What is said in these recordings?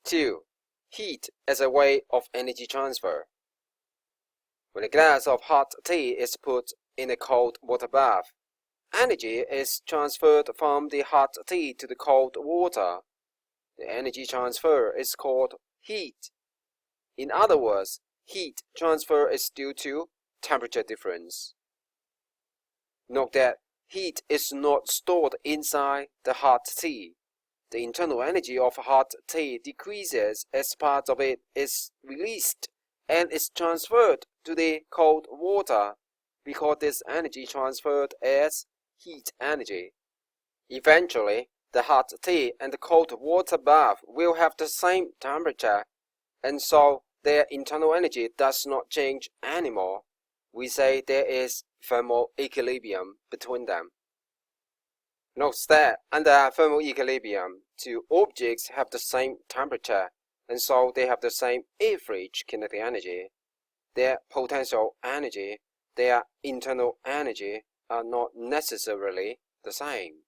2. Heat as a way of energy transfer. When a glass of hot tea is put in a cold water bath, energy is transferred from the hot tea to the cold water. The energy transfer is called heat. In other words, heat transfer is due to temperature difference. Note that heat is not stored inside the hot tea. The internal energy of hot tea decreases as part of it is released and is transferred to the cold water. We call this energy transferred as heat energy. Eventually, the hot tea and the cold water bath will have the same temperature, and so their internal energy does not change anymore. We say there is thermal equilibrium between them. Note that under thermal equilibrium, two objects have the same temperature, and so they have the same average kinetic energy. Their potential energy, their internal energy are not necessarily the same.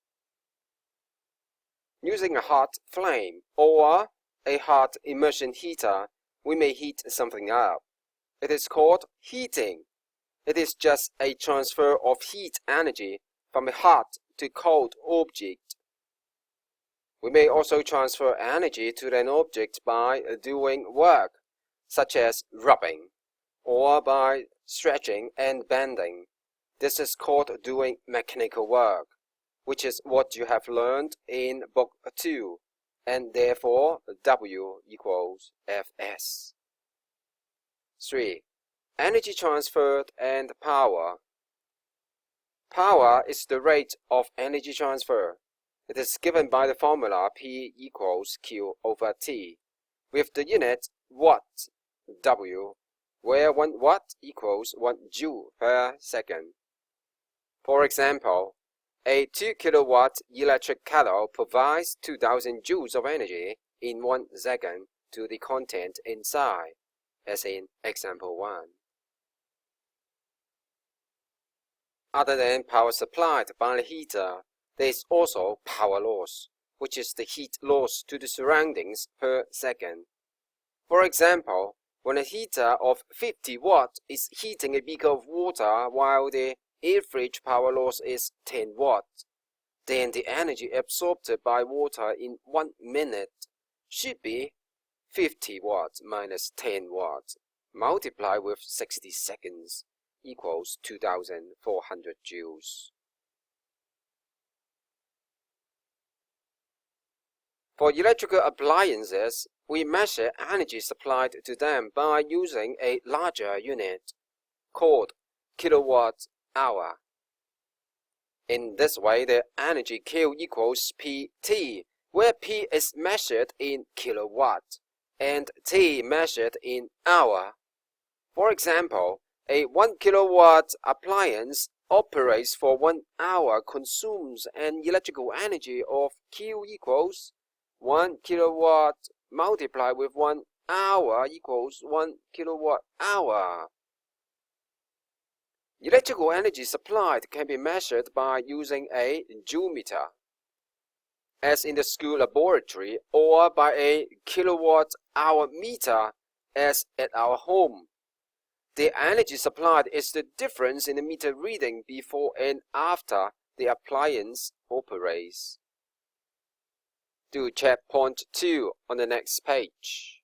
Using a hot flame or a hot immersion heater, we may heat something up. It is called heating. It is just a transfer of heat energy from a hot to cold object. We may also transfer energy to an object by doing work, such as rubbing, or by stretching and bending. This is called doing mechanical work, which is what you have learned in Book 2, and therefore W equals Fs. 3. Energy transferred and power. Power is the rate of energy transfer. It is given by the formula P equals Q over T, with the unit watt, W, where 1 watt equals 1 joule per second. For example, a 2 kilowatt electric kettle provides 2000 joules of energy in 1 second to the content inside, as in example 1. Other than power supplied by the heater, there is also power loss, which is the heat loss to the surroundings per second. For example, when a heater of 50 watts is heating a beaker of water while the average power loss is 10 watts, then the energy absorbed by water in 1 minute should be 50 watts minus 10 watts multiplied with 60 seconds equals 2400 joules. For electrical appliances, we measure energy supplied to them by using a larger unit called kilowatt-hour. In this way, the energy Q equals PT, where P is measured in kilowatt and T measured in hour. For example, a 1 kilowatt appliance operates for 1 hour, consumes an electrical energy of Q equals 1 kilowatt multiplied with 1 hour equals 1 kilowatt hour. Electrical energy supplied can be measured by using a joule meter, as in the school laboratory, or by a kilowatt-hour meter, as at our home. The energy supplied is the difference in the meter reading before and after the appliance operates. Do check point 2 on the next page.